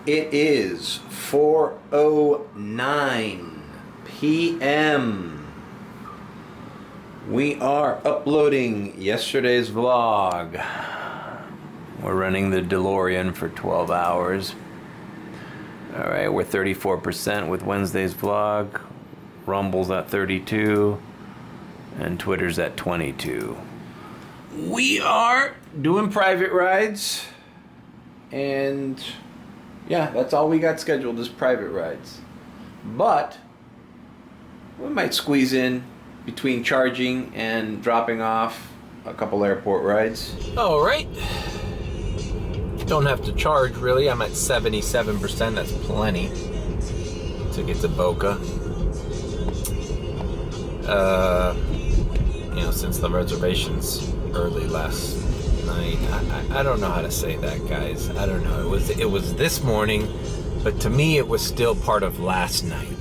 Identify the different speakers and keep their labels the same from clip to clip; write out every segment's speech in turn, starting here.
Speaker 1: It is 4:09 p.m. We are uploading yesterday's vlog. We're running the DeLorean for 12 hours. Alright, we're 34% with Wednesday's vlog. Rumble's at 32. And Twitter's at 22. We are doing private rides. And yeah, that's all we got scheduled is private rides. But we might squeeze in between charging and dropping off a couple airport rides. Alright. Don't have to charge really. I'm at 77%. That's plenty to get to Boca. Since the reservations early last night. I don't know how to say that, guys. I don't know. It was this morning, but to me it was still part of last night.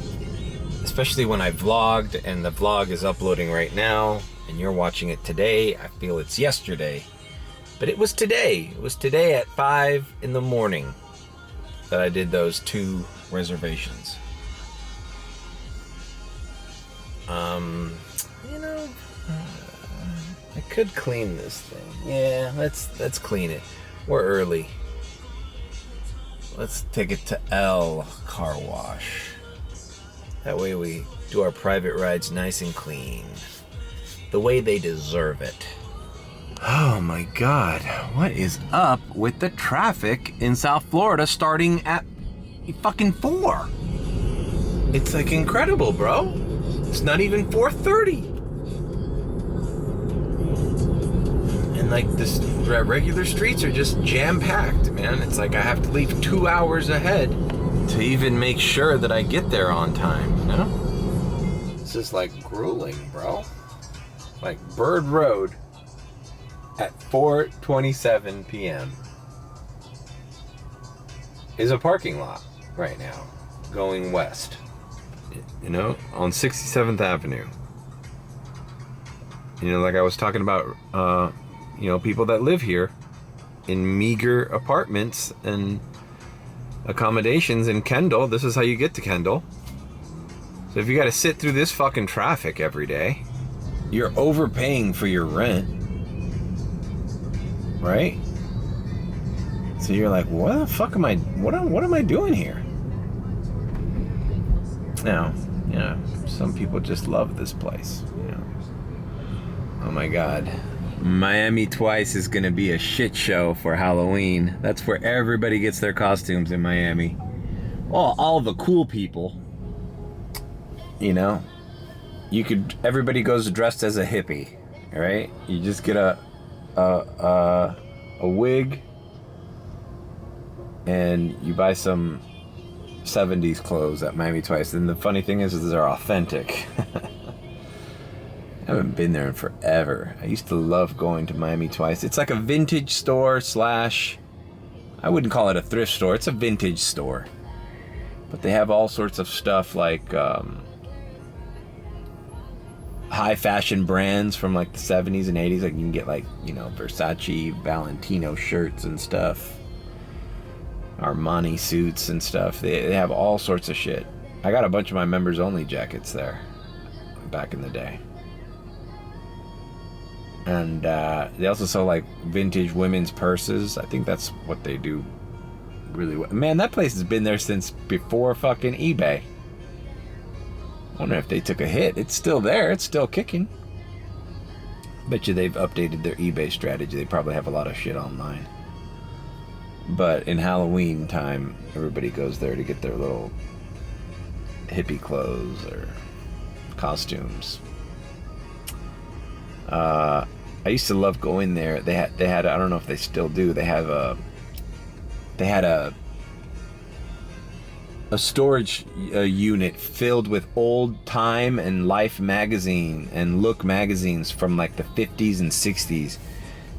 Speaker 1: Especially when I vlogged, and the vlog is uploading right now, and you're watching it today. I feel it's yesterday. But it was today. It was today at 5 in the morning that I did those 2 reservations. I could clean this thing. Yeah, let's clean it. We're early. Let's take it to L Car Wash. That way we do our private rides nice and clean. The way they deserve it. Oh my God, what is up with the traffic in South Florida starting at fucking 4? It's like incredible, bro. It's not even 4:30. And like this regular streets are just jam-packed, man. It's like I have to leave 2 hours ahead to even make sure that I get there on time, you know? This is like grueling, bro. Like Bird Road at 4:27 p.m. is a parking lot right now going west, on 67th Avenue. Like I was talking about, people that live here in meager apartments and accommodations in Kendall. This is how you get to Kendall. So if you got to sit through this fucking traffic every day, you're overpaying for your rent, right? So you're like, what the fuck am I? What am I doing here? Now, some people just love this place. Oh my God. Miami Twice is gonna be a shit show for Halloween. That's where everybody gets their costumes in Miami. Well, all the cool people. Everybody goes dressed as a hippie, right? You just get a wig and you buy some 70s clothes at Miami Twice. And the funny thing is they're authentic. I haven't been there in forever. I used to love going to Miami Twice. It's like a vintage store / I wouldn't call it a thrift store. It's a vintage store. But they have all sorts of stuff like high fashion brands from like the 70s and 80s. Like you can get Versace, Valentino shirts and stuff. Armani suits and stuff. They have all sorts of shit. I got a bunch of my members only jackets there back in the day. And they also sell like vintage women's purses. I think that's what they do really well. Man, that place has been there since before fucking eBay. I wonder if they took a hit. It's still there. It's still kicking. Bet you they've updated their eBay strategy. They probably have a lot of shit online. But in Halloween time, everybody goes there to get their little hippie clothes or costumes. I used to love going there. They had I don't know if they still do. They had a storage unit filled with old Time and Life magazine and Look magazines from like the 50s and 60s.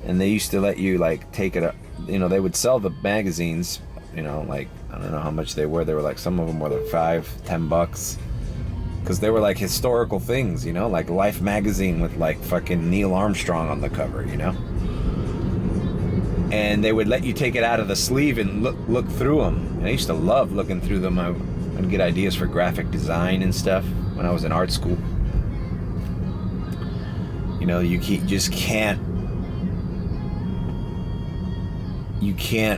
Speaker 1: And they used to let you like take it up. They would sell the magazines, like I don't know how much they were. They were like, some of them were like $5-10. Because they were like historical things, like Life magazine with like fucking Neil Armstrong on the cover, and they would let you take it out of the sleeve and look through them. And I used to love looking through them. I'd get ideas for graphic design and stuff when I was in art school. You know, you can't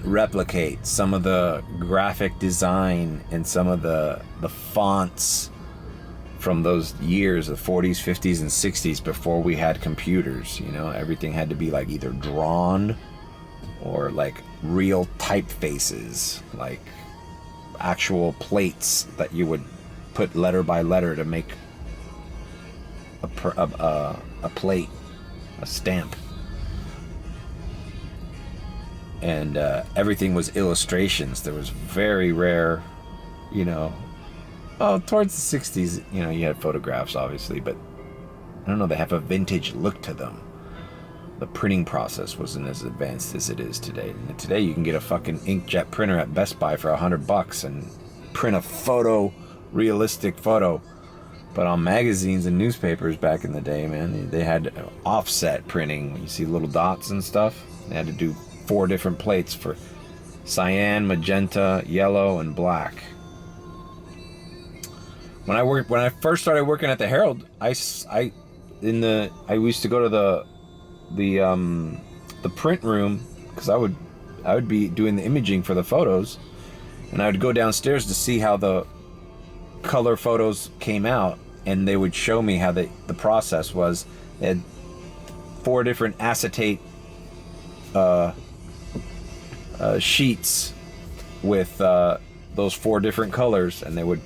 Speaker 1: replicate some of the graphic design and some of the fonts from those years, the 40s, 50s, and 60s, before we had computers. You know, everything had to be like either drawn or like real typefaces, like actual plates that you would put letter by letter to make a plate, a stamp. And everything was illustrations. There was very rare, you know, towards the 60s, you know, you had photographs, obviously, but I don't know, they have a vintage look to them. The printing process wasn't as advanced as it is today. And today you can get a fucking inkjet printer at Best Buy for $100 and print a realistic photo. But on magazines and newspapers back in the day, man, they had offset printing. You see little dots and stuff. They had to do 4 different plates for cyan, magenta, yellow, and black. When I first started working at the Herald, I used to go to the print room, because I would be doing the imaging for the photos, and I would go downstairs to see how the color photos came out, and they would show me how the process was. They had 4 different acetate sheets with those 4 different colors, and they would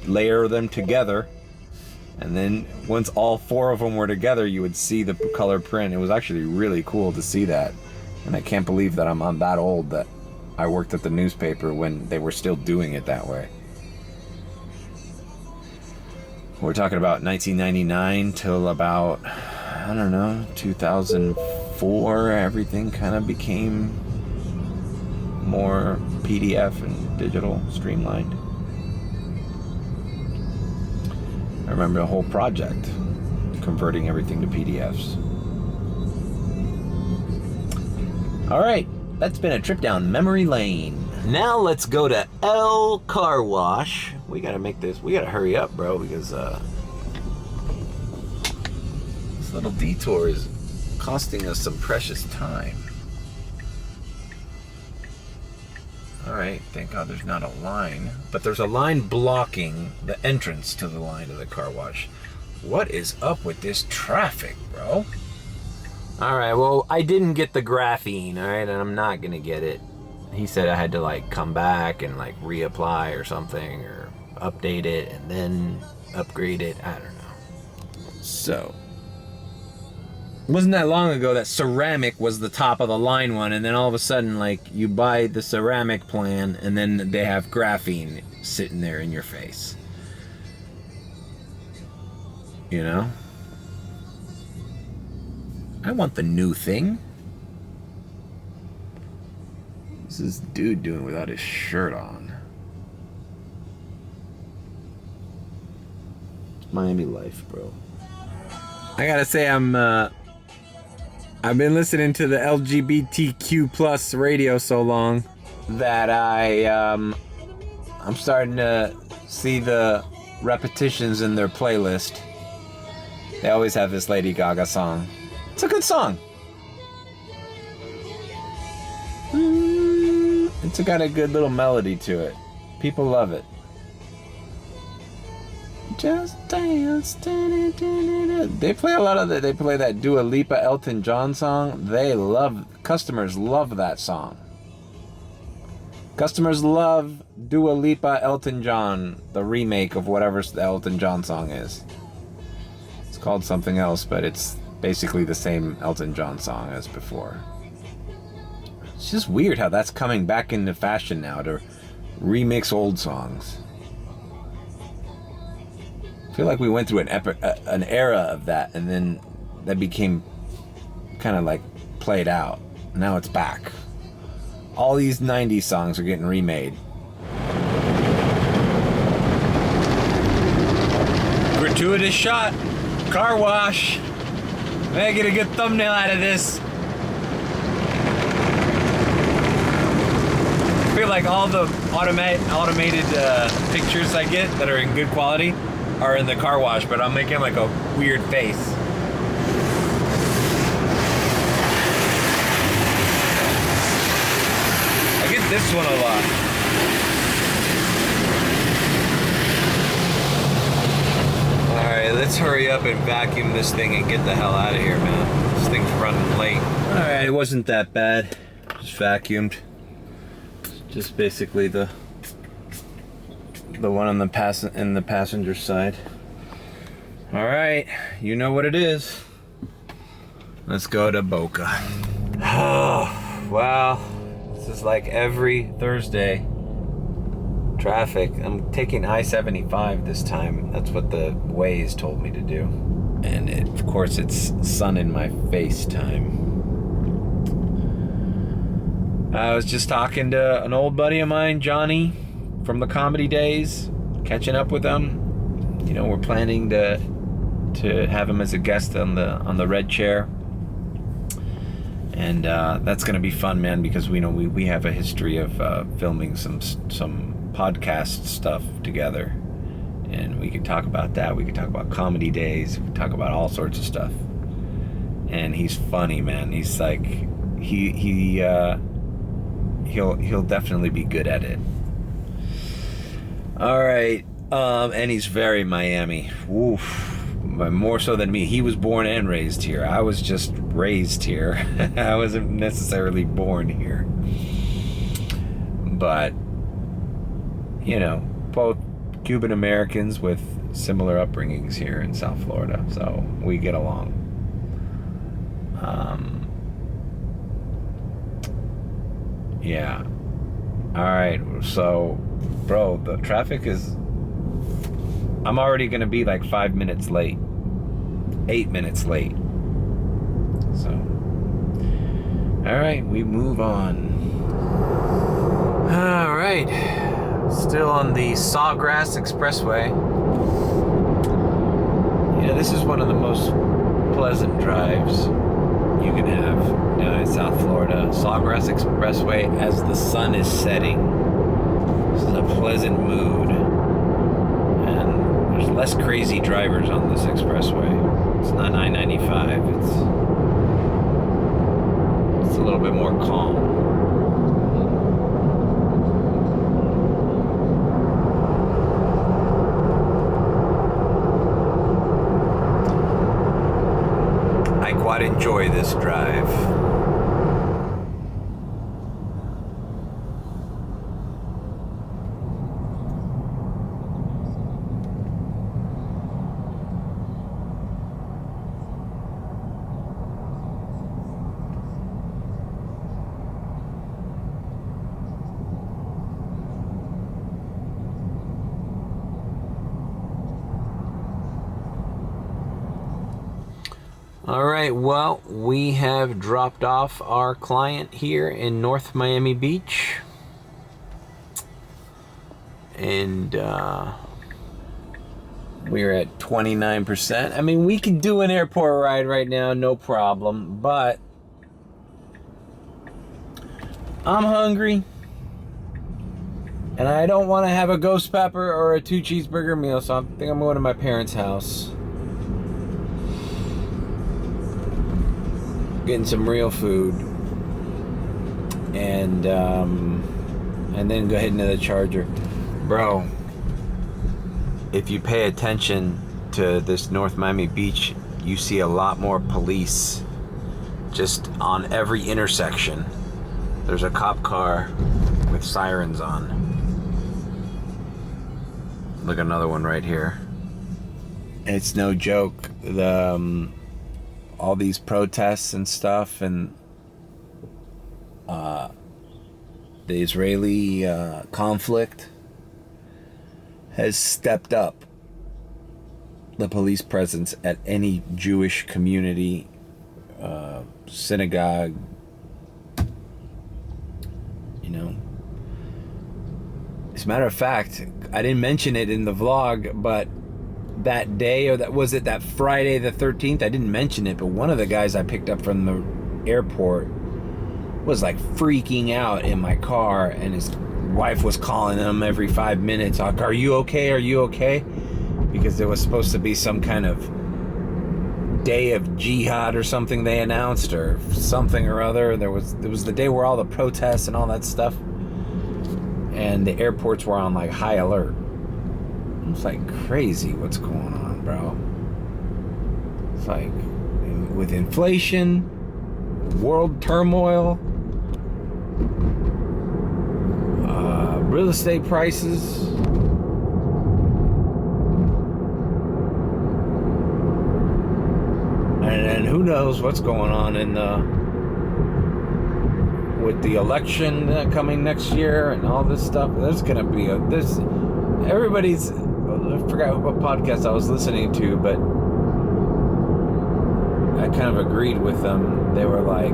Speaker 1: layer them together, and then once all 4 of them were together, you would see the color print. It was actually really cool to see that, and I can't believe that I'm that old that I worked at the newspaper when they were still doing it that way. We're talking about 1999 till about, I don't know, 2004, everything kind of became more PDF and digital, streamlined. I remember the whole project, converting everything to PDFs. All right, that's been a trip down memory lane. Now let's go to L Car Wash. We gotta hurry up, bro, because this little detour is costing us some precious time. Alright, thank God there's not a line. But there's a line blocking the entrance to the line of the car wash. What is up with this traffic, bro? Alright, well, I didn't get the graphene, alright, and I'm not gonna get it. He said I had to, like, come back and, like, reapply or something, or update it, and then upgrade it. I don't know. So, it wasn't that long ago that ceramic was the top of the line one, and then all of a sudden, like, you buy the ceramic plan, and then they have graphene sitting there in your face. You know? I want the new thing. What's this dude doing without his shirt on? It's Miami life, bro. I gotta say, I've been listening to the LGBTQ plus radio so long that I'm starting to see the repetitions in their playlist. They always have this Lady Gaga song. It's a good song. It's got a good little melody to it. People love it. Just dance. They play a lot of that. They play that Dua Lipa Elton John song. Customers love that song. Customers love Dua Lipa Elton John, the remake of whatever the Elton John song is. It's called something else, but it's basically the same Elton John song as before. It's just weird how that's coming back into fashion now, to remix old songs. I feel like we went through an era of that, and then that became kind of like played out. Now it's back. All these 90s songs are getting remade. Gratuitous shot. Car wash. May I get a good thumbnail out of this? like all the automated pictures I get that are in good quality are in the car wash, but I'm making like a weird face. I get this one a lot. Alright, let's hurry up and vacuum this thing and get the hell out of here, man. This thing's running late. Alright, it wasn't that bad. Just vacuumed. Just basically the one on the passenger side. All right, you know what it is. Let's go to Boca. Oh, wow. This is like every Thursday. Traffic. I'm taking I-75 this time. That's what the Waze told me to do. And of course, it's sun in my face time. I was just talking to an old buddy of mine, Johnny, from the comedy days, catching up with him. You know, we're planning to have him as a guest on the red chair, and that's gonna be fun, man, because we know we have a history of filming some podcast stuff together, and we could talk about that. We could talk about comedy days. We could talk about all sorts of stuff. And he's funny, man. He's like he'll definitely be good at it. All right, and he's very Miami. Oof, more so than me. He was born and raised here. I was just raised here. I wasn't necessarily born here. But, you know, both Cuban Americans with similar upbringings here in South Florida, so we get along. Yeah. All right. So, bro, the traffic is... I'm already going to be like 5 minutes late. 8 minutes late. So, all right, we move on. All right. Still on the Sawgrass Expressway. Yeah, this is one of the most pleasant drives you can have down in South Florida. Sawgrass Expressway as the sun is setting. This is a pleasant mood. And there's less crazy drivers on this expressway. It's not I-95. It's a little bit more calm. I quite enjoy this drive. All right, well, we have dropped off our client here in North Miami Beach. And we're at 29%. I mean, we could do an airport ride right now, no problem, but I'm hungry. And I don't want to have a ghost pepper or a 2 cheeseburger meal, so I think I'm going to my parents' house. Getting some real food, and then go heading to the Charger. Bro, if you pay attention to this North Miami Beach, you see a lot more police just on every intersection. There's a cop car with sirens on. Look, another one right here. It's no joke. All these protests and stuff, and the Israeli conflict has stepped up the police presence at any Jewish community, synagogue, you know. As a matter of fact, I didn't mention it in the vlog, but that day, or that Friday the 13th, I didn't mention it, but one of the guys I picked up from the airport was like freaking out in my car, and his wife was calling him every 5 minutes, like, are you okay? Are you okay? Because there was supposed to be some kind of day of jihad or something they announced, or something or other. There was the day where all the protests and all that stuff, and the airports were on like high alert. It's like crazy what's going on, bro. It's like with inflation, world turmoil, real estate prices, and who knows what's going on in with the election coming next year and all this stuff. There's gonna be everybody's. I forgot what podcast I was listening to, but I kind of agreed with them. They were like,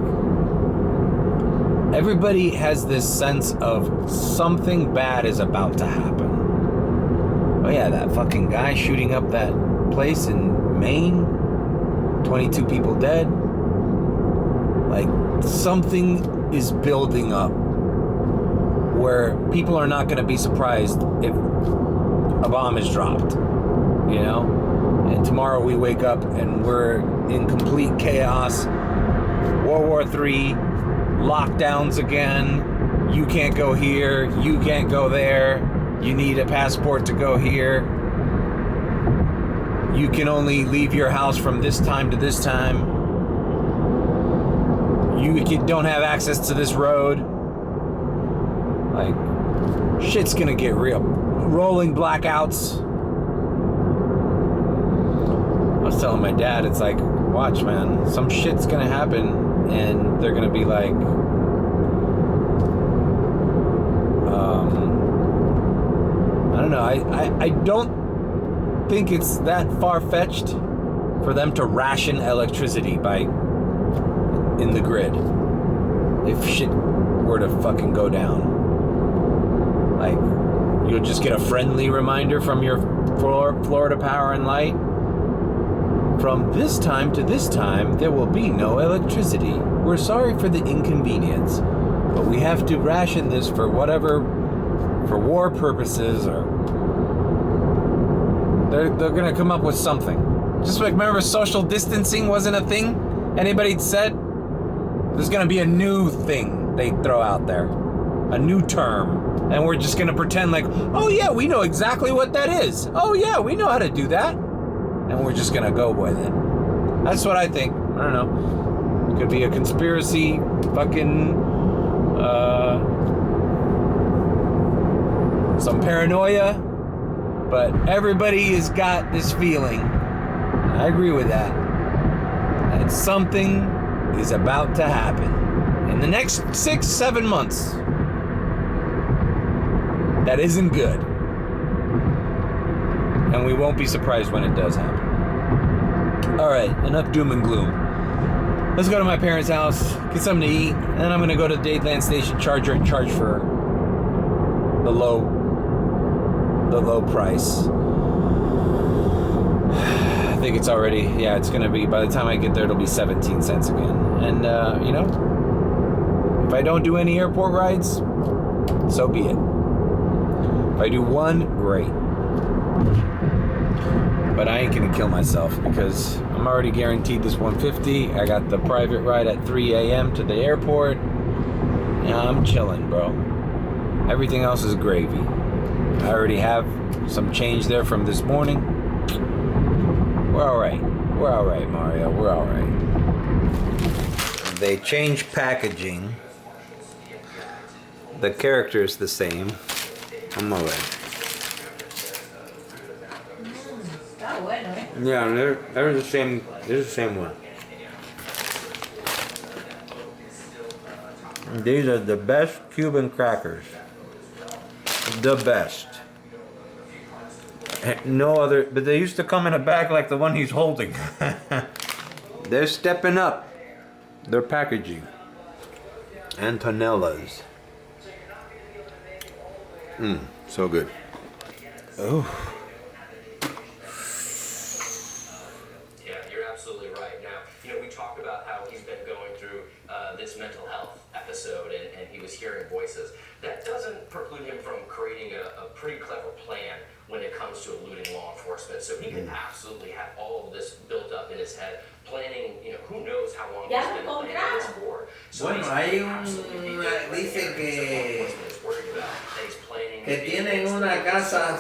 Speaker 1: everybody has this sense of something bad is about to happen. Oh yeah, that fucking guy shooting up that place in Maine, 22 people dead. Like, something is building up where people are not going to be surprised if a bomb is dropped, you know? And tomorrow we wake up and we're in complete chaos, World War III, lockdowns again, you can't go here, you can't go there, you need a passport to go here, you can only leave your house from this time to this time, you don't have access to this road. Like, shit's gonna get real. Rolling blackouts. I was telling my dad, it's like, watch, man, some shit's gonna happen, and they're gonna be like, I don't know. I don't think it's that far-fetched for them to ration electricity in the grid if shit were to fucking go down. Like, you'll just get a friendly reminder from your Florida Power and Light. From this time to this time, there will be no electricity. We're sorry for the inconvenience, but we have to ration this for whatever, for war purposes, or they're gonna come up with something. Just like, remember, social distancing wasn't a thing anybody said? There's gonna be a new thing they throw out there, a new term. And we're just going to pretend like, oh yeah, we know exactly what that is. Oh yeah, we know how to do that. And we're just going to go with it. That's what I think. I don't know. It could be a conspiracy, fucking, some paranoia. But everybody has got this feeling. I agree with that. That something is about to happen in the next 6-7 months. That isn't good. And we won't be surprised when it does happen. Alright, enough doom and gloom. Let's go to my parents' house, get something to eat, and then I'm going to go to the Dadeland Station Charger and charge for the low price. I think it's already, yeah, it's going to be, by the time I get there, it'll be 17 cents again. And, you know, if I don't do any airport rides, so be it. If I do one, great. But I ain't gonna kill myself because I'm already guaranteed this $150. I got the private ride at 3 a.m. to the airport. Yeah, I'm chilling, bro. Everything else is gravy. I already have some change there from this morning. We're alright. We're alright, Mario. We're alright. They changed packaging. The character's the same. I'm alright.
Speaker 2: Está bueno, eh?
Speaker 1: Yeah, they're the same. They're the same one. These are the best Cuban crackers. The best. No other, but they used to come in a bag like the one he's holding. They're stepping up their packaging. Antonellas. So good. Oh.
Speaker 3: Yeah, you're absolutely right. Now, we talked about how he's been going through this mental health episode and he was hearing voices. That doesn't preclude him operating a pretty clever plan when it comes to eluding law enforcement. So he could absolutely have all of this built up in his head, planning, who knows how long he's been planning this for. So
Speaker 4: Bueno, hay dice que tienen una casa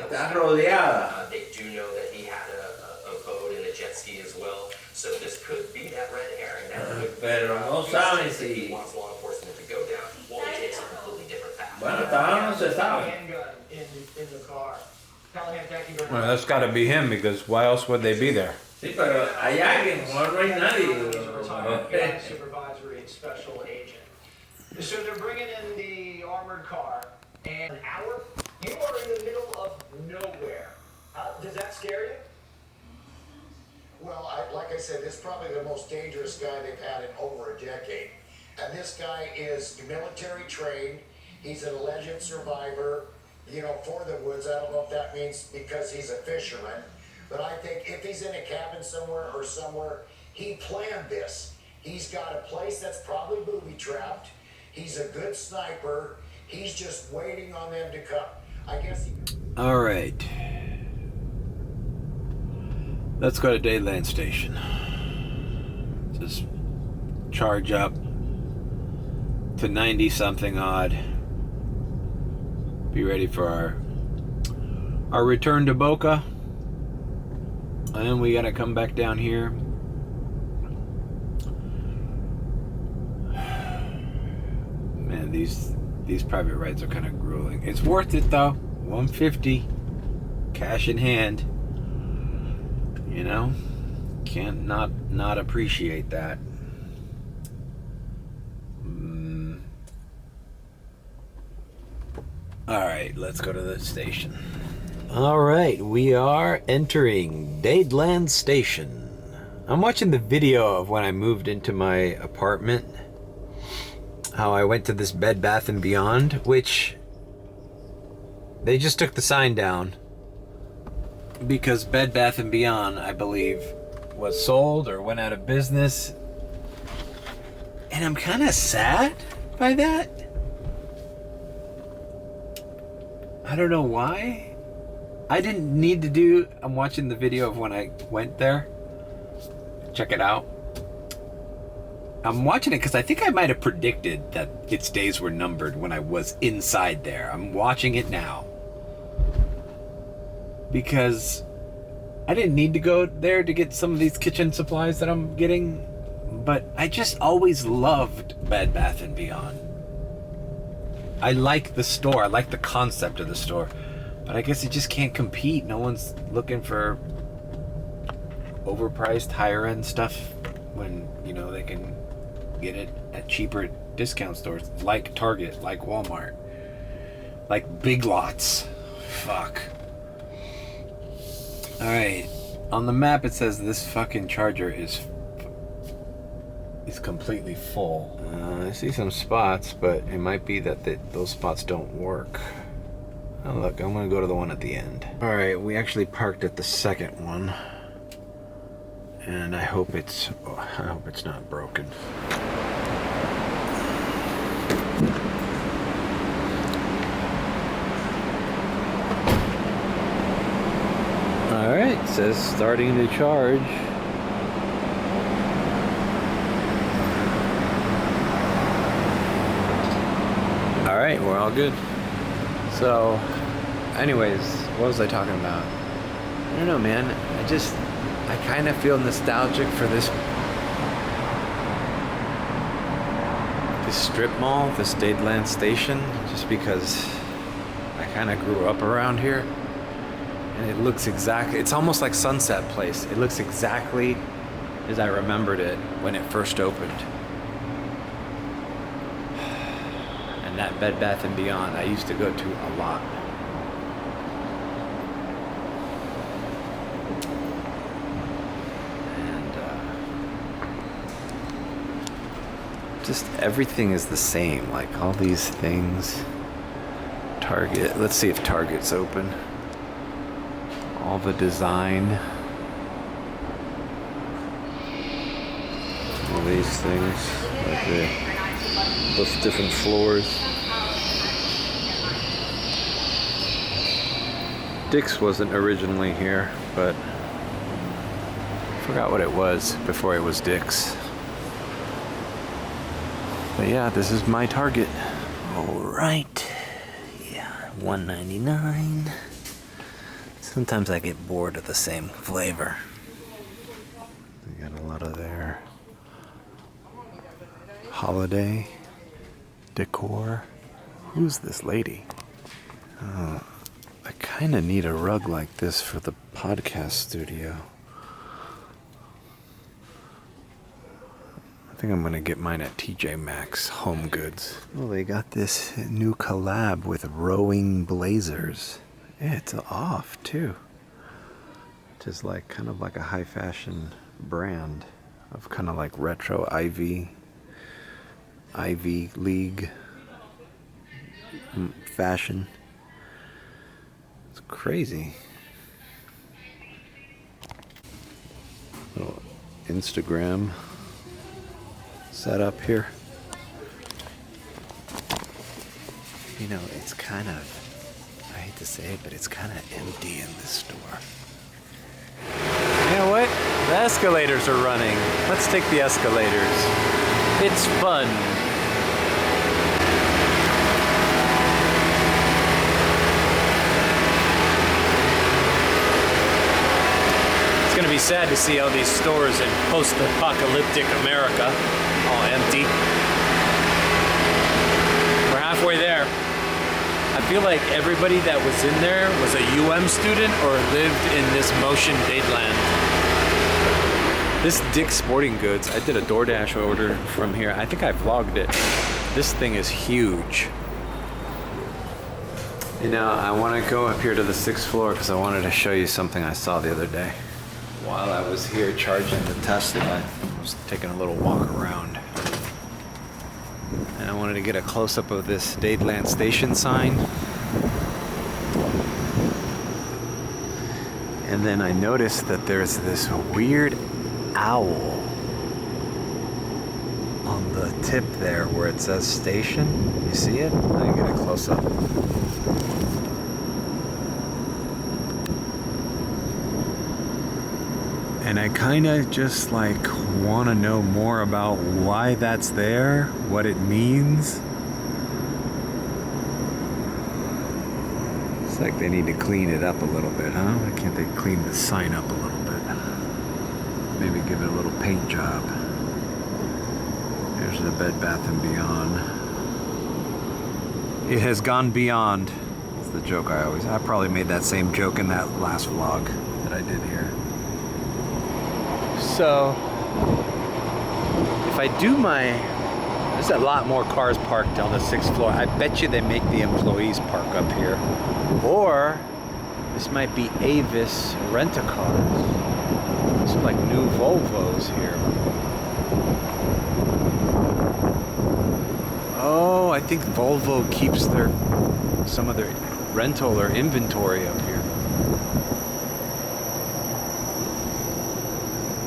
Speaker 4: está rodeada.
Speaker 3: They do know that he had a boat and a jet ski as well. So this could be that red herring.
Speaker 4: Pero no saben si.
Speaker 3: Wants law enforcement to go down. Well, it takes a completely different path.
Speaker 4: Bueno, hasta ahora no se sabe.
Speaker 5: In the car. Callahan, thank you very
Speaker 1: Well,
Speaker 5: much.
Speaker 1: that's got to be him because why else would they be there?
Speaker 4: Sí, pero hay alguien, no hay nadie.
Speaker 5: He's a retired FBI supervisory special agent. So they're bringing in the armored car, and an hour, you are in the middle of nowhere. Does that scare you?
Speaker 6: Well, like I said, this is probably the most dangerous guy they've had in over a decade. And this guy is military trained. He's an alleged survivor, for the woods. I don't know if that means because he's a fisherman. But I think if he's in a cabin somewhere, he planned this. He's got a place that's probably booby-trapped. He's a good sniper. He's just waiting on them to come. I guess he...
Speaker 1: All right. Let's go to Dayland Station. Just charge up to 90 something odd. Be ready for our return to Boca. And then we gotta come back down here. Man, these private rides are kind of grueling. It's worth it though. $150 cash in hand. Can't not appreciate that. All right, let's go to the station. All right, we are entering Dayland Station. I'm watching the video of when I moved into my apartment. How I went to this Bed Bath & Beyond, which they just took the sign down because Bed Bath & Beyond, I believe, was sold or went out of business. And I'm kind of sad by that. I don't know why. I didn't need to do... I'm watching the video of when I went there. Check it out. I'm watching it because I think I might have predicted that its days were numbered when I was inside there. I'm watching it now. Because I didn't need to go there to get some of these kitchen supplies that I'm getting. But I just always loved Bed Bath & Beyond. I like the store. I like the concept of the store. But I guess it just can't compete. No one's looking for overpriced, higher-end stuff when, they can get it at cheaper discount stores like Target, like Walmart, like Big Lots. Fuck. Alright. On the map it says this fucking charger is completely full. I see some spots, but it might be that those spots don't work. Oh look, I'm gonna go to the one at the end. Alright, we actually parked at the second one. And I hope it's not broken. Alright, it says starting to charge. Alright, we're all good. So, anyways, what was I talking about? I don't know, man. I kind of feel nostalgic for this strip mall, this Dayland Station, just because I kind of grew up around here. And it looks exactly, it's almost like Sunset Place. It looks exactly as I remembered it when it first opened. And that Bed Bath & Beyond I used to go to a lot. Just everything is the same, like all these things. Target, let's see if Target's open. All the design. All these things, like Those different floors. Dick's wasn't originally here, but I forgot what it was before it was Dick's. But yeah, this is my Target. All right. Yeah, $1.99. Sometimes I get bored of the same flavor. We got a lot of their holiday decor. Who's this lady? Oh, I kind of need a rug like this for the podcast studio. I think I'm gonna get mine at TJ Maxx Home Goods. Well, they got this new collab with Rowing Blazers. Yeah, it's off too. Which is like kind of like a high fashion brand of kind of like retro Ivy League fashion. It's crazy. Little Instagram set up here. You know, it's kind of, I hate to say it, but it's kind of empty in this store. You know what? The escalators are running. Let's take the escalators. It's fun. It's gonna be sad to see all these stores in post-apocalyptic America all empty. We're halfway there. I feel like everybody that was in there was a UM student or lived in this motion Dadeland. This Dick's Sporting Goods, I did a DoorDash order from here. I think I vlogged it. This thing is huge. You know, I want to go up here to the 6th floor because I wanted to show you something I saw the other day. While I was here charging the Tesla, I was taking a little walk around. And I wanted to get a close-up of this Dadeland Station sign. And then I noticed that there's this weird owl on the tip there where it says station. You see it? Let me get a close-up. And I kind of just like want to know more about why that's there, what it means. It's like they need to clean it up a little bit, huh? Why can't they clean the sign up a little bit? Maybe give it a little paint job. Here's the Bed Bath & Beyond. It has gone beyond. That's the joke I probably made that same joke in that last vlog that I did here. So, if I do there's a lot more cars parked on the 6th floor. I bet you they make the employees park up here. Or, this might be Avis rent-a-cars. Some like new Volvos here. Oh, I think Volvo keeps some of their rental or inventory up here.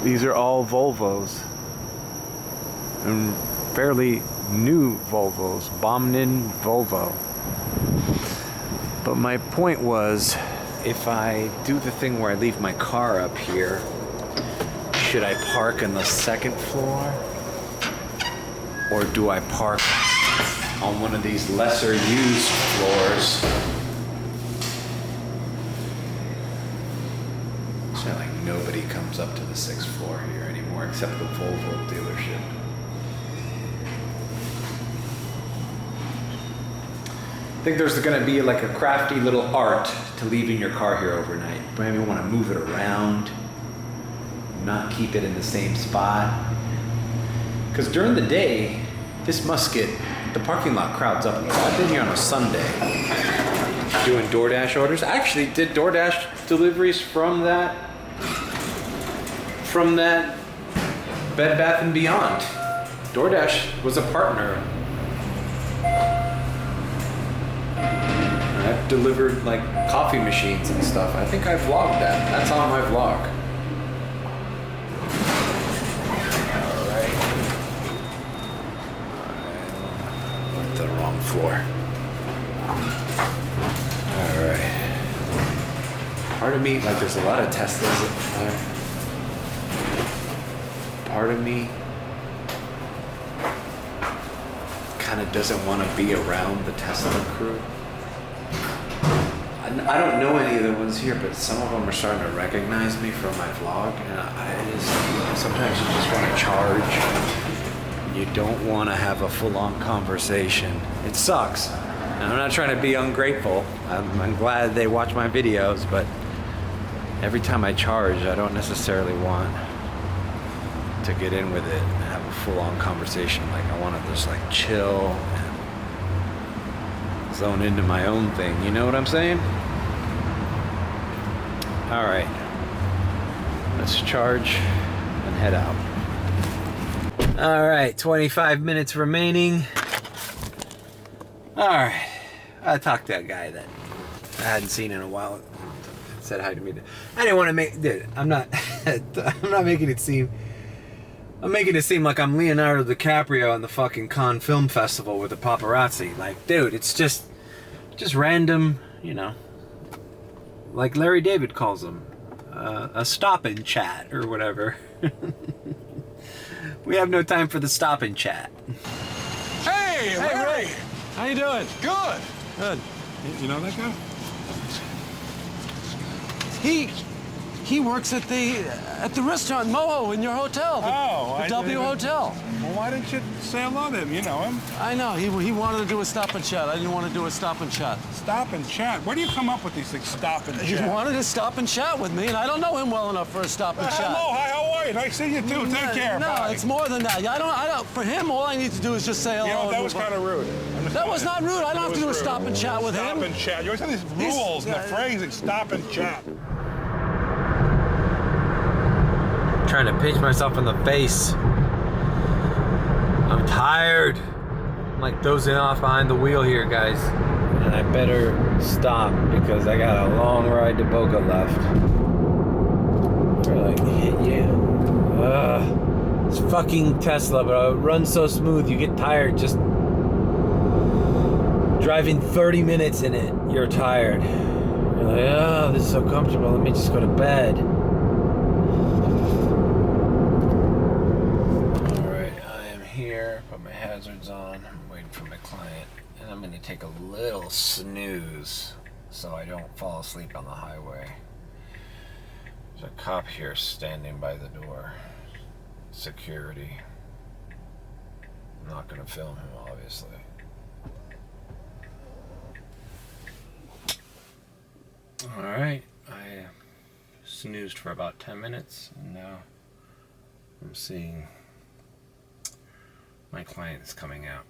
Speaker 1: These are all Volvos. And fairly new Volvos. Bombnin Volvo. But my point was, if I do the thing where I leave my car up here, should I park on the 2nd floor? Or do I park on one of these lesser used floors? So like nobody comes up to the 6th floor here anymore except the Volvo dealership. I think there's gonna be like a crafty little art to leaving your car here overnight. Maybe you wanna move it around, not keep it in the same spot. Because during the day, this must get, the parking lot crowds up. I've been here on a Sunday doing DoorDash orders. I actually did DoorDash deliveries from that Bed Bath & Beyond. DoorDash was a partner. I've delivered like coffee machines and stuff. I think I vlogged that. That's on my vlog. Alright, wrong floor. Alright. Part of me, like there's a lot of Teslas there. Part of me kind of doesn't want to be around the Tesla crew. I don't know any of the ones here, but some of them are starting to recognize me from my vlog, and I just, sometimes you just want to charge. You don't want to have a full-on conversation. It sucks. And I'm not trying to be ungrateful. I'm glad they watch my videos, but every time I charge, I don't necessarily want to get in with it and have a full-on conversation. Like, I want to just like chill and zone into my own thing. You know what I'm saying? All right, let's charge and head out. All right, 25 minutes remaining. All right, I talked to a guy that I hadn't seen in a while. Said hi to me. I didn't want to make, dude, I'm not making it seem, I'm making it seem like I'm Leonardo DiCaprio in the fucking Cannes Film Festival with the paparazzi. Like, dude, it's just random, you know, like Larry David calls them, a stop and chat or whatever. We have no time for the stop and chat.
Speaker 7: Hey, Larry!
Speaker 8: Ray. How you doing?
Speaker 7: Good.
Speaker 8: Good.
Speaker 7: You know that guy?
Speaker 8: He works at the restaurant Moho in your hotel. The W Hotel.
Speaker 7: Well, why didn't you say hello to him? You know him.
Speaker 8: I know. He wanted to do a stop and chat. I didn't want to do a stop and chat.
Speaker 7: Stop and chat. Where do you come up with these things? Stop and
Speaker 8: He
Speaker 7: chat.
Speaker 8: wanted to stop and chat with me, and I don't know him well enough for a stop and chat.
Speaker 7: Hello, hi, how are you? Nice seeing you too. Take care.
Speaker 8: No,
Speaker 7: Bye.
Speaker 8: it's more than that. I don't. For him, all I need to do is just say hello.
Speaker 7: You know,
Speaker 8: and
Speaker 7: that was
Speaker 8: move on.
Speaker 7: kind of rude.
Speaker 8: That was not rude. I don't have to do a stop and chat with
Speaker 7: Stop
Speaker 8: him.
Speaker 7: and chat. You always have these rules and the phrasing. Stop and chat.
Speaker 1: Trying to pinch myself in the face. I'm tired. I'm like dozing off behind the wheel here, guys. And I better stop because I got a long ride to Boca left. We're like, yeah. It's fucking Tesla, but it runs so smooth, you get tired just driving 30 minutes in it. You're tired. You're like, oh, this is so comfortable. Let me just go to bed. Put my hazards on. I'm waiting for my client, and I'm going to take a little snooze so I don't fall asleep on the highway. There's a cop here standing by the door. Security. I'm not going to film him, obviously. Alright, I snoozed for about 10 minutes, and now I'm seeing my client is coming out.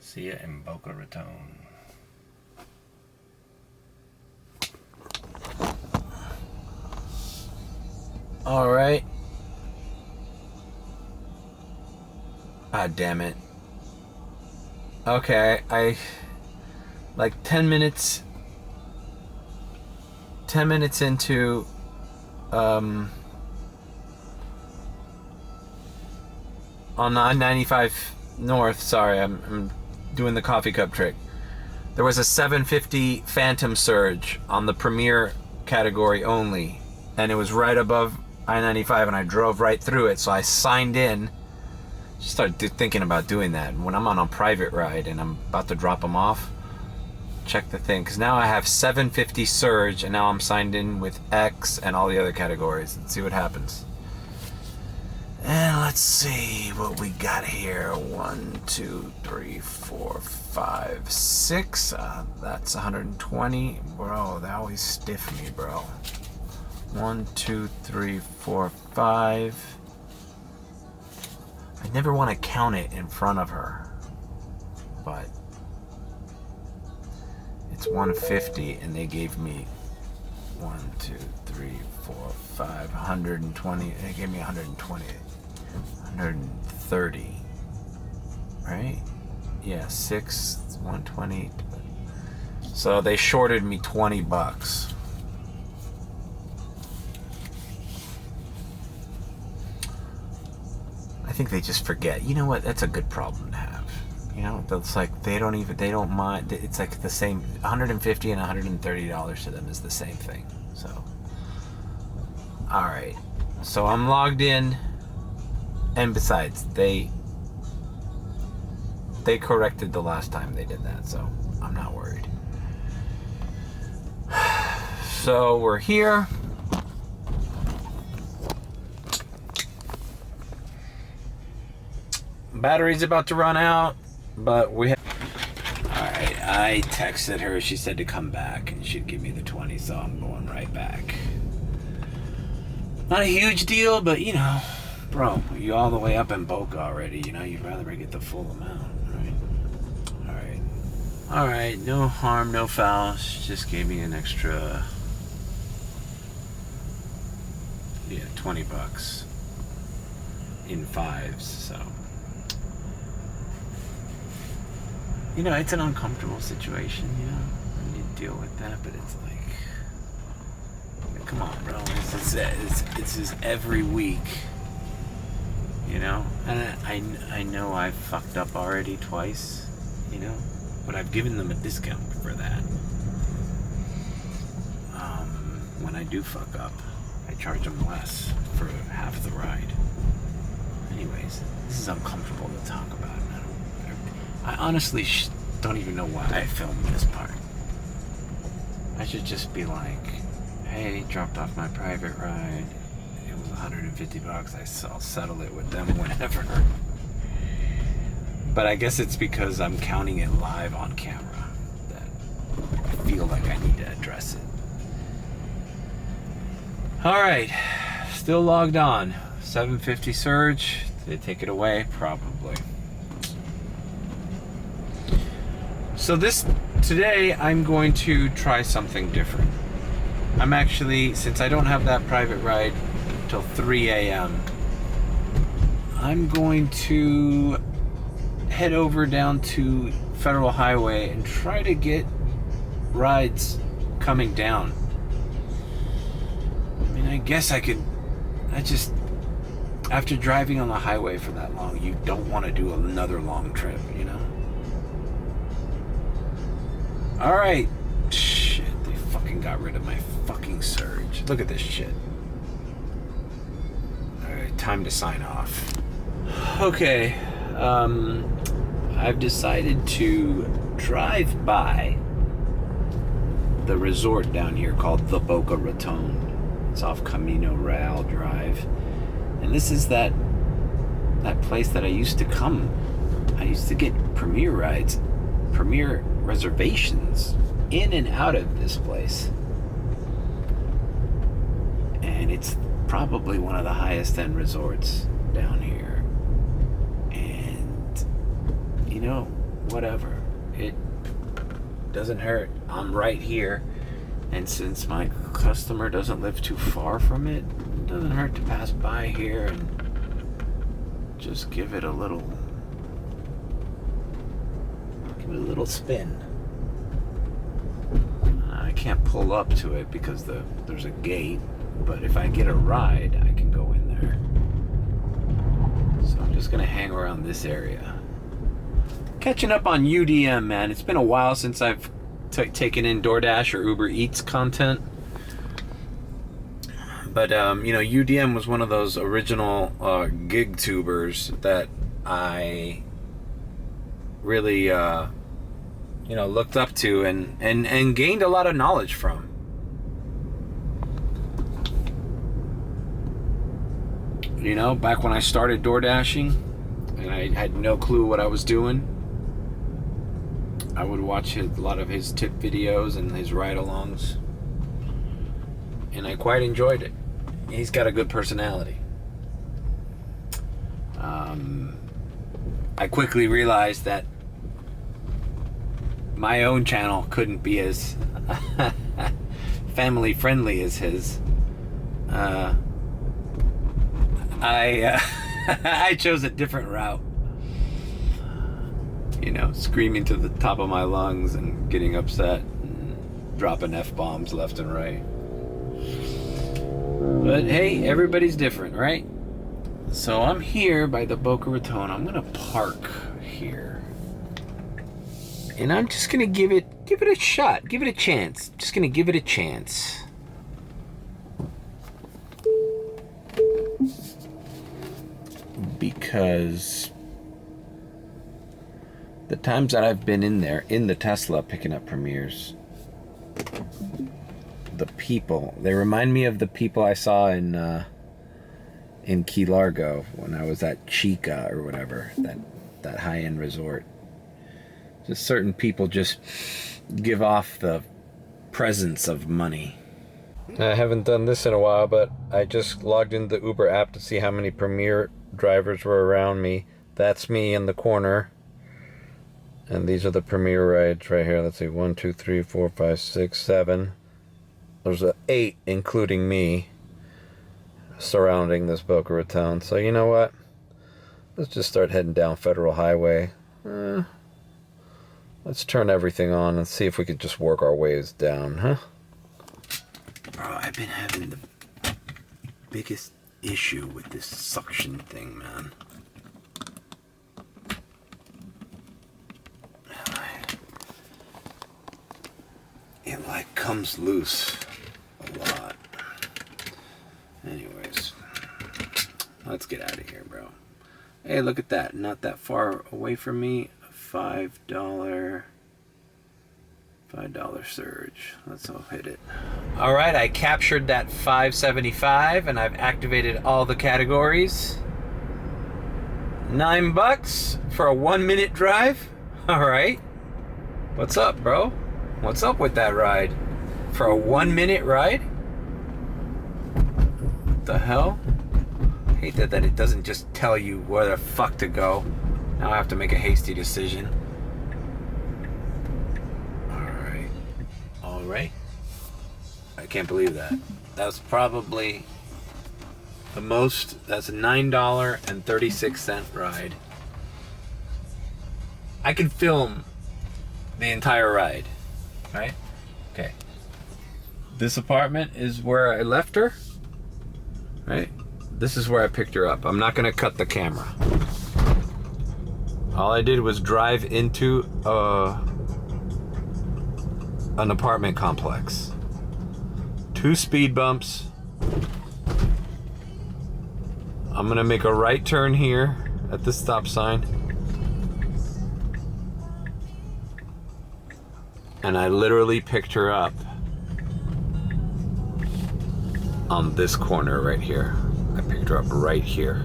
Speaker 1: See ya in Boca Raton. All right. Ah, damn it. Okay, like 10 minutes into on 995 North, sorry, I'm doing the coffee cup trick. There was a 750 Phantom surge on the Premier category only, and it was right above I-95, and I drove right through it, so I signed in. Just started thinking about doing that. When I'm on a private ride and I'm about to drop them off, check the thing, because now I have 750 surge, and now I'm signed in with X and all the other categories. Let's see what happens. And let's see what we got here. 1, 2, 3, 4, 5, 6. That's 120. Bro, they always stiff me, bro. 1, 2, 3, 4, 5. I never want to count it in front of her, but it's 150, and they gave me 1, 2, 3, 4, 5, 120. They gave me 120. 130, right? Yeah, 6, 120. So they shorted me $20. I think they just forget. You know what? That's a good problem to have. You know, it's like they don't mind. It's like the same. $150 and $130 to them is the same thing. So, all right. So I'm logged in, and besides, they corrected the last time they did that, so I'm not worried. So we're here. Battery's about to run out, but we have... Alright, I texted her. She said to come back and she'd give me the 20, so I'm going right back. Not a huge deal, but you know, bro, you all the way up in Boca already, you know, you'd rather get the full amount, right? Alright, no harm, no foul. She just gave me an extra, yeah, $20 in fives, so. You know, it's an uncomfortable situation, you know, when you deal with that, but it's like, come on, bro, it's just every week, you know, and I know I've fucked up already twice, you know, but I've given them a discount for that. When I do fuck up, I charge them less for half the ride. Anyways, this is uncomfortable to talk about. I honestly don't even know why I filmed this part. I should just be like, hey, dropped off my private ride. It was $150. I'll settle it with them whenever. But I guess it's because I'm counting it live on camera that I feel like I need to address it. Alright, still logged on. 750 surge. Did they take it away? Probably. So today I'm going to try something different. I'm actually, since I don't have that private ride till 3 a.m., I'm going to head over down to Federal Highway and try to get rides coming down. I mean, I guess I could, after driving on the highway for that long, you don't want to do another long trip, you know? Alright. Shit, they fucking got rid of my fucking surge. Look at this shit. Alright, time to sign off. Okay. I've decided to drive by the resort down here called the Boca Raton. It's off Camino Real Drive. And this is that place that I used to come. I used to get premier rides, premier reservations in and out of this place. And it's probably one of the highest end resorts down here. And, you know, whatever. It doesn't hurt. I'm right here. And since my customer doesn't live too far from it, it doesn't hurt to pass by here and just give it a little spin. I can't pull up to it because there's a gate, but if I get a ride, I can go in there. So I'm just gonna hang around this area. Catching up on UDM, man. It's been a while since I've taken in DoorDash or Uber Eats content. But, you know, UDM was one of those original gig tubers that I really, you know, looked up to and gained a lot of knowledge from. You know, back when I started DoorDashing and I had no clue what I was doing, I would watch a lot of his tip videos and his ride-alongs, and I quite enjoyed it. He's got a good personality. I quickly realized that my own channel couldn't be as family friendly as his. I chose a different route. You know, screaming to the top of my lungs and getting upset and dropping F-bombs left and right. But hey, everybody's different, right? So I'm here by the Boca Raton. I'm gonna park here. And I'm just gonna give it a shot, give it a chance. Just gonna give it a chance. Because the times that I've been in there, in the Tesla picking up premieres, the people, they remind me of the people I saw in Key Largo when I was at Chica or whatever, that high-end resort. Just certain people just give off the presence of money. I haven't done this in a while, but I just logged into the Uber app to see how many Premier drivers were around me. That's me in the corner. And these are the Premier rides right here. Let's see, 1, 2, 3, 4, 5, 6, 7. There's 8, including me, surrounding this Boca Raton. So you know what? Let's just start heading down Federal Highway. Let's turn everything on and see if we could just work our ways down, huh? Bro, I've been having the biggest issue with this suction thing, man. It like comes loose a lot. Anyways, let's get out of here, bro. Hey, look at that. Not that far away from me. $5 surge. Let's all hit it. All right, I captured that 575 and I've activated all the categories. $9 for a 1-minute drive. All right. What's up, bro? What's up with that ride? For a 1-minute ride? What the hell? I hate that it doesn't just tell you where the fuck to go. Now I have to make a hasty decision. All right. I can't believe that. That's probably the most. That's a $9.36 ride. I can film the entire ride, right? Okay. This apartment is where I left her, right? This is where I picked her up. I'm not gonna cut the camera. All I did was drive into an apartment complex. 2 speed bumps. I'm gonna make a right turn here at the stop sign. And I literally picked her up on this corner right here. I picked her up right here.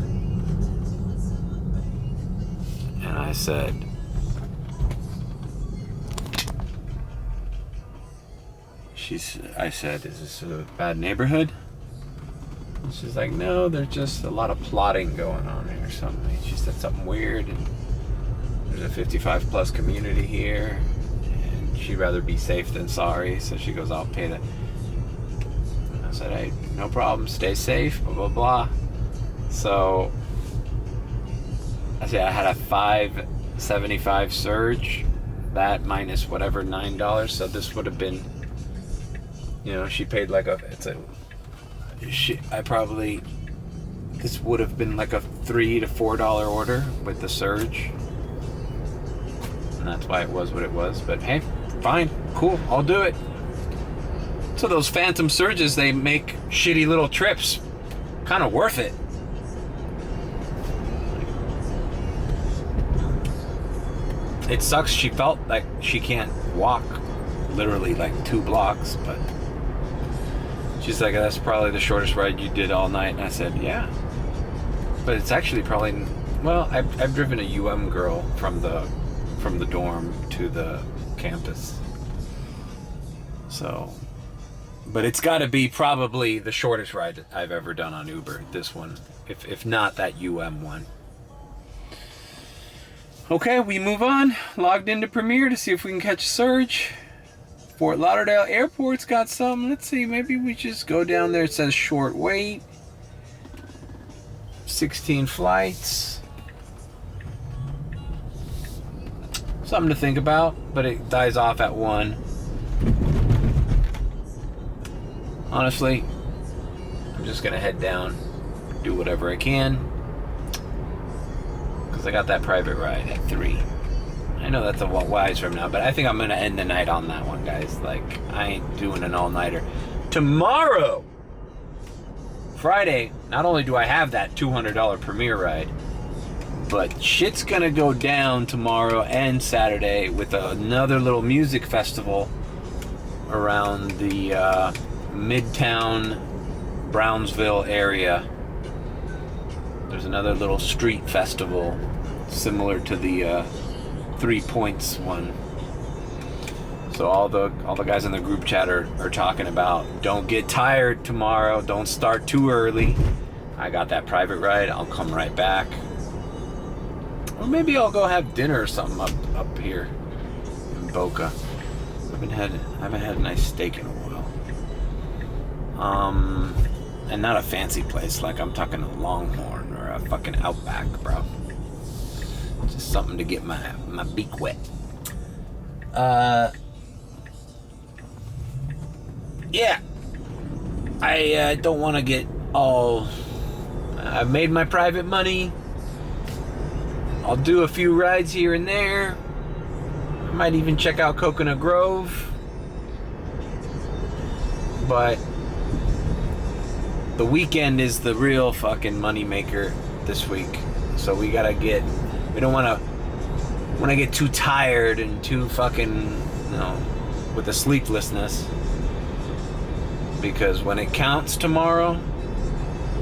Speaker 1: And I said, I said, is this a bad neighborhood? And she's like, no, there's just a lot of plotting going on here or something. She said something weird, and there's a 55 plus community here, and she'd rather be safe than sorry. So she goes, I'll pay the. And I said, hey, no problem, stay safe, blah, blah, blah. So I said I had a $5.75 surge, that minus whatever $9. So this would have been, you know, she paid like this would have been like a $3 to $4 order with the surge. And that's why it was what it was. But hey, fine, cool, I'll do it. So those phantom surges, they make shitty little trips kind of worth it. It sucks she felt like she can't walk literally like 2 blocks, but she's like, that's probably the shortest ride you did all night. And I said, yeah. But it's actually probably, well, I've driven a UM girl from the dorm to the campus. So, but it's got to be probably the shortest ride I've ever done on Uber, this one, if not that UM one. Okay, we move on. Logged into Premier to see if we can catch a surge. Fort Lauderdale Airport's got something. Let's see, maybe we just go down there. It says short wait. 16 flights. Something to think about, but it dies off at 1. Honestly, I'm just gonna head down, do whatever I can. because I got that private ride at 3. I know that's a wise from now, but I think I'm gonna end the night on that one, guys. Like, I ain't doing an all-nighter. Tomorrow, Friday, not only do I have that $200 premiere ride, but shit's gonna go down tomorrow and Saturday with another little music festival around the Midtown Brownsville area. There's another little street festival similar to the 3 Points one. So all the guys in the group chat are talking about, don't get tired tomorrow, don't start too early. I got that private ride, I'll come right back. Or maybe I'll go have dinner or something up here in Boca. I haven't had a nice steak in a while. And not a fancy place, like I'm talking a Longhorn or a fucking Outback, bro. Just something to get my beak wet. Yeah. I don't want to get all... I've made my private money. I'll do a few rides here and there. I might even check out Coconut Grove. But the weekend is the real fucking money maker this week. So we don't want to get too tired and too fucking, with the sleeplessness. Because when it counts tomorrow,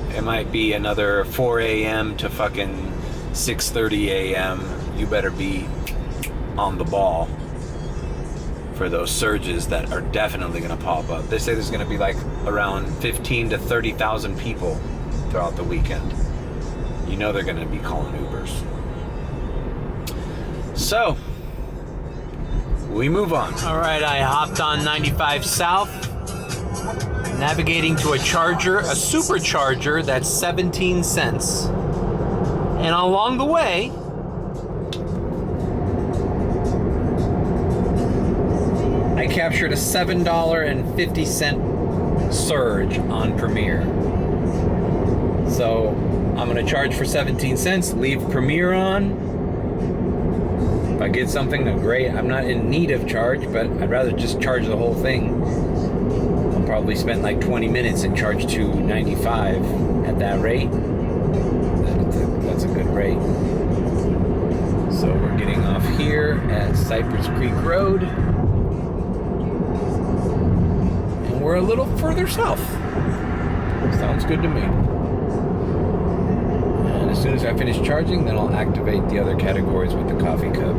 Speaker 1: it might be another 4 a.m. to fucking 6:30 a.m. You better be on the ball for those surges that are definitely going to pop up. They say there's going to be like around 15 to 30,000 people throughout the weekend. You know they're going to be calling Ubers. So, we move on. All right, I hopped on 95 South, navigating to a supercharger that's 17 cents. And along the way, I captured a $7.50 surge on Premiere. So I'm gonna charge for 17 cents, leave Premiere on. If I get something, great. I'm not in need of charge, but I'd rather just charge the whole thing. I'll probably spend like 20 minutes and charge $2.95 at that rate. That's a good rate. So we're getting off here at Cypress Creek Road. And we're a little further south. Sounds good to me. And as soon as I finish charging, then I'll activate the other categories with the coffee cup.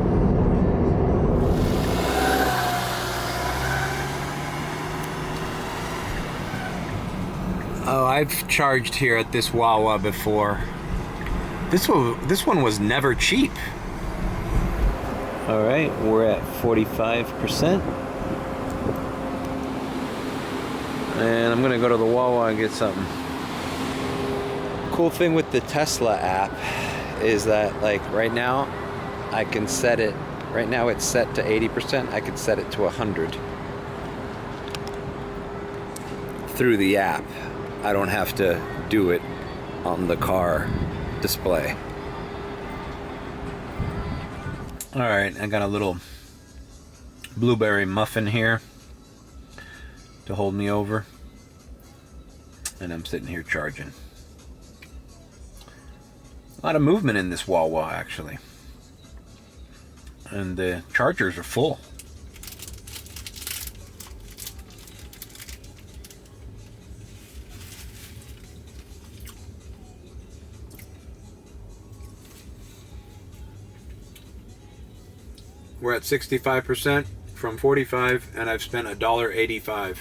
Speaker 1: Oh, I've charged here at this Wawa before. This one was never cheap. All right, we're at 45%. And I'm gonna go to the Wawa and get something. Cool thing with the Tesla app is that, like, right now I can set it, right now it's set to 80%, I can set it to 100 through the app. I don't have to do it on the car display. All right, I got a little blueberry muffin here to hold me over, and I'm sitting here charging. A lot of movement in this Wawa, actually, and the chargers are full. We're at 65% from 45, and I've spent $1.85.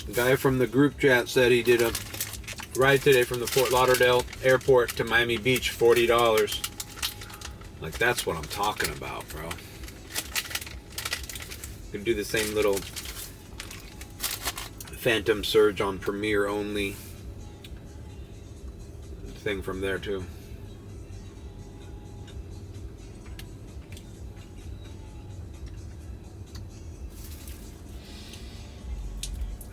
Speaker 1: The guy from the group chat said he did a ride today from the Fort Lauderdale airport to Miami Beach, $40. Like, that's what I'm talking about, bro. You can do the same little Phantom Surge on Premiere only thing from there too.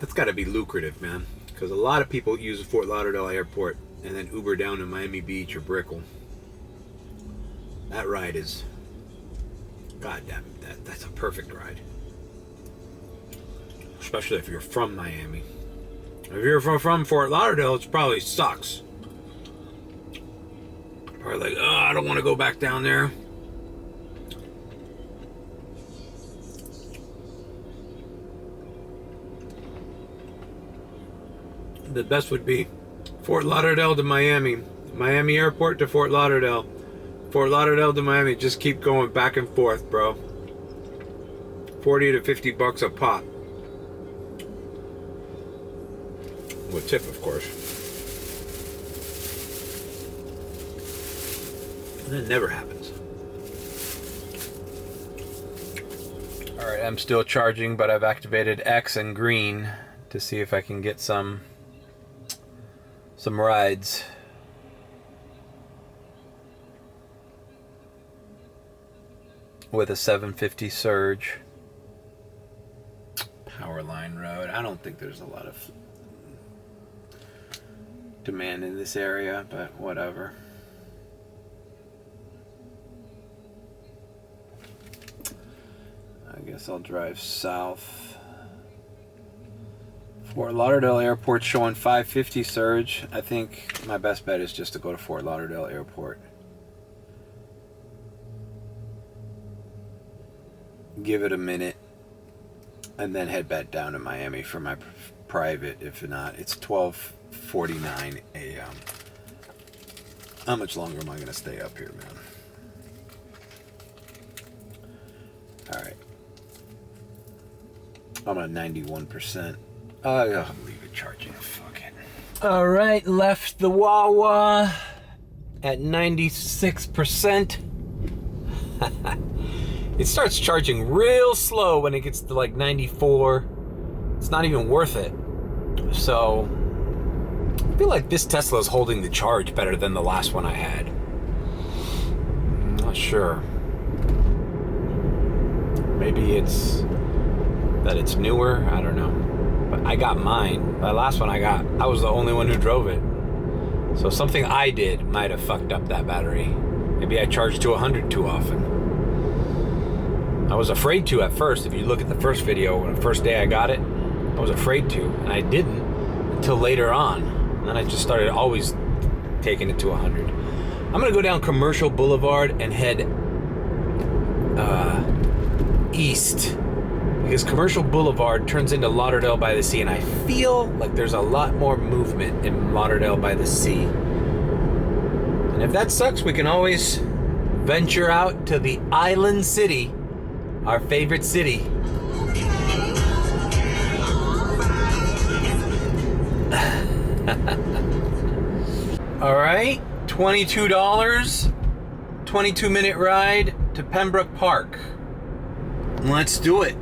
Speaker 1: That's got to be lucrative, man, because a lot of people use Fort Lauderdale Airport and then Uber down to Miami Beach or Brickell. That ride is, goddamn, that's a perfect ride. Especially if you're from Miami. If you're from Fort Lauderdale, it probably sucks. Probably like, oh, I don't want to go back down there. The best would be Fort Lauderdale to Miami. Miami Airport to Fort Lauderdale. Fort Lauderdale to Miami. Just keep going back and forth, bro. 40 to 50 bucks a pop. With tip, of course. And that never happens. Alright, I'm still charging, but I've activated X and green to see if I can get some rides. With a 750 surge. Powerline Road. I don't think there's a lot of demand in this area, but whatever. I guess I'll drive south. Fort Lauderdale Airport showing 550 surge. I think my best bet is just to go to Fort Lauderdale Airport. Give it a minute and then head back down to Miami for my private. If not, it's 12:49 a.m. How much longer am I going to stay up here, man? Alright. I'm at 91%. I'll leave it charging. Fuck it. Alright, left the Wawa at 96%. It starts charging real slow when it gets to like 94. It's not even worth it. So, I feel like this Tesla is holding the charge better than the last one I had. I'm not sure. Maybe it's that it's newer. I don't know. But I got mine. The last one I was the only one who drove it. So something I did might have fucked up that battery. Maybe I charged to 100 too often. I was afraid to at first. If you look at the first video, the first day I got it, I was afraid to, and I didn't until later on. And then I just started always taking it to 100. I'm gonna go down Commercial Boulevard and head east, because Commercial Boulevard turns into Lauderdale by the Sea, and I feel like there's a lot more movement in Lauderdale by the Sea. And if that sucks, we can always venture out to the Island City, our favorite city. All right, $22, 22-minute ride to Pembroke Park. Let's do it.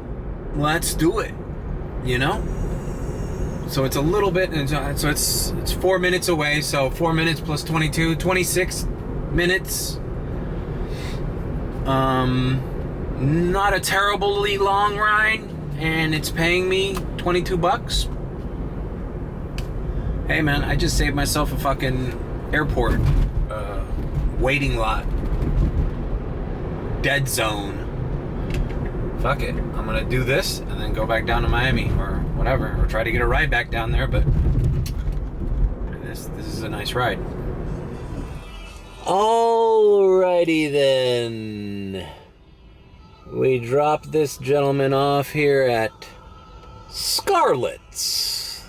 Speaker 1: Let's do it. You know? So it's a little bit, so it's 4 minutes away, so 4 minutes plus 22, 26 minutes. Not a terribly long ride, and it's paying me 22 bucks. Hey man, I just saved myself a fucking airport waiting lot, dead zone. Fuck it, I'm gonna do this and then go back down to Miami or whatever, or try to get a ride back down there, but this is a nice ride. Alrighty then. We dropped this gentleman off here at Scarlett's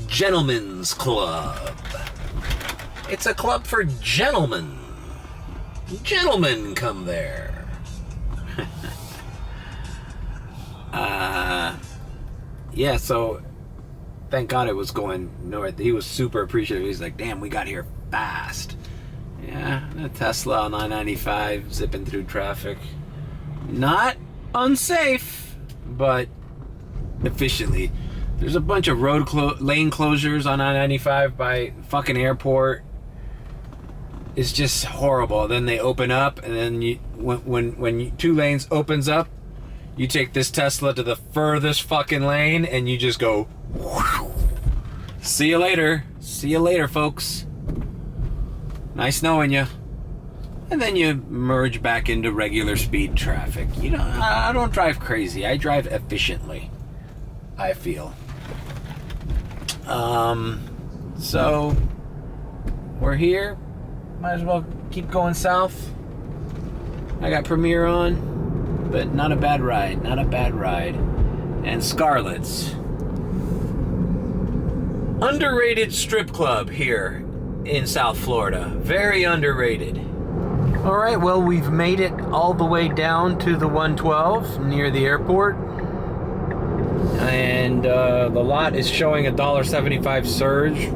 Speaker 1: Gentlemen's Club. It's a club for gentlemen. Gentlemen come there. Yeah, so thank God it was going north. He was super appreciative. He's like, damn, we got here fast. Yeah, a Tesla on 995 zipping through traffic. Not unsafe, but efficiently. There's a bunch of lane closures on I-95 by fucking airport. It's just horrible. Then they open up, and then when two lanes opens up, you take this Tesla to the furthest fucking lane, and you just go. Whoosh. See you later. See you later, folks. Nice knowing you. And then you merge back into regular speed traffic. You know, I don't drive crazy. I drive efficiently, I feel. So we're here. Might as well keep going south. I got Premiere on, but not a bad ride. Not a bad ride. And Scarlett's. Underrated strip club here in South Florida. Very underrated. All right, well, we've made it all the way down to the 112 near the airport. And the lot is showing $1.75 surge.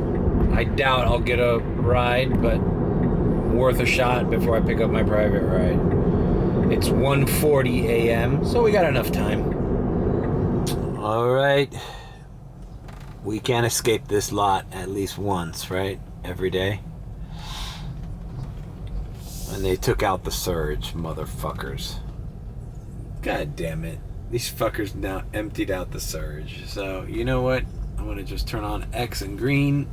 Speaker 1: I doubt I'll get a ride, but worth a shot before I pick up my private ride. It's 1:40 a.m., so we got enough time. All right. We can't escape this lot at least once, right? Every day. And they took out the surge, motherfuckers. God damn it. These fuckers now emptied out the surge. So, you know what? I'm gonna just turn on X and green.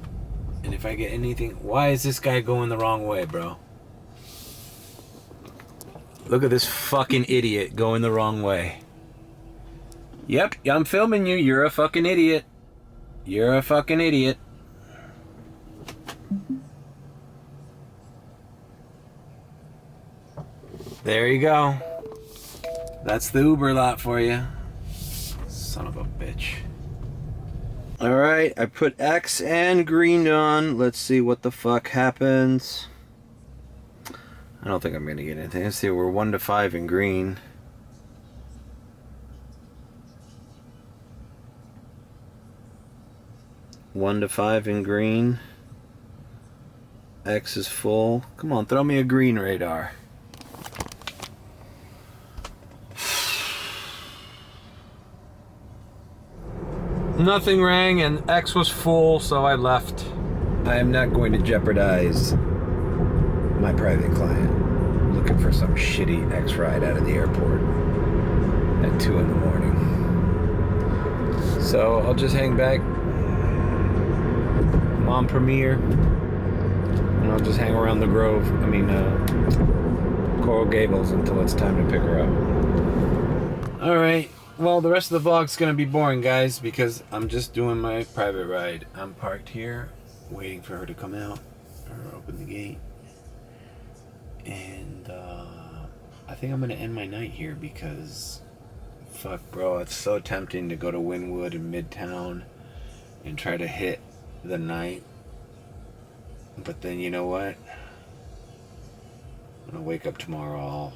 Speaker 1: And if I get anything... Why is this guy going the wrong way, bro? Look at this fucking idiot going the wrong way. Yep, I'm filming you. You're a fucking idiot. You're a fucking idiot. There you go. That's the Uber lot for you. Son of a bitch. Alright, I put X and green on. Let's see what the fuck happens. I don't think I'm gonna get anything. Let's see, we're 1 to 5 in green. One to 5 in green. X is full. Come on, throw me a green radar. Nothing rang and X was full, so I left. I am not going to jeopardize my private client looking for some shitty X ride out of the airport at 2 in the morning. So I'll just hang back. Mom Premiere, and I'll just hang around the Grove, Coral Gables until it's time to pick her up. Alright, well, the rest of the vlog's gonna be boring, guys, because I'm just doing my private ride. I'm parked here, waiting for her to come out, or open the gate, and I think I'm gonna end my night here because, fuck, bro, it's so tempting to go to Wynwood in Midtown and try to hit the night, but then you know what? I'm gonna wake up tomorrow all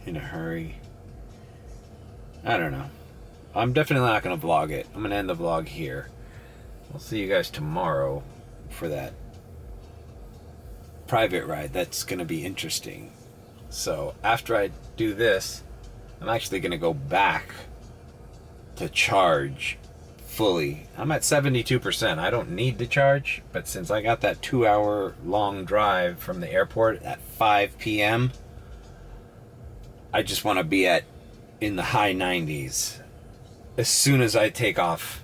Speaker 1: in a hurry. I don't know. I'm definitely not gonna vlog it. I'm gonna end the vlog here. I'll see you guys tomorrow for that private ride. That's gonna be interesting. So after I do this, I'm actually gonna go back to charge fully. I'm at 72%. I don't need to charge, but since I got that 2-hour long drive from the airport at 5 p.m., I just want to be in the high 90s as soon as I take off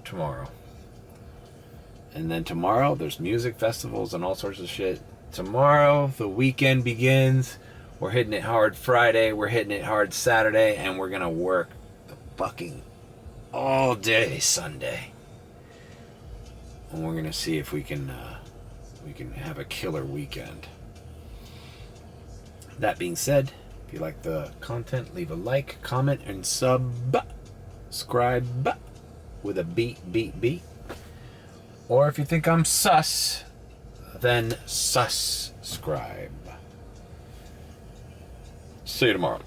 Speaker 1: tomorrow. And then tomorrow there's music festivals and all sorts of shit. Tomorrow the weekend begins. We're hitting it hard Friday, we're hitting it hard Saturday, and we're gonna work fucking all day Sunday, and we're gonna see if we can have a killer weekend. That being said, if you like the content, leave a like, comment, and subscribe with a beat. Or if you think I'm sus, then subscribe. See you tomorrow.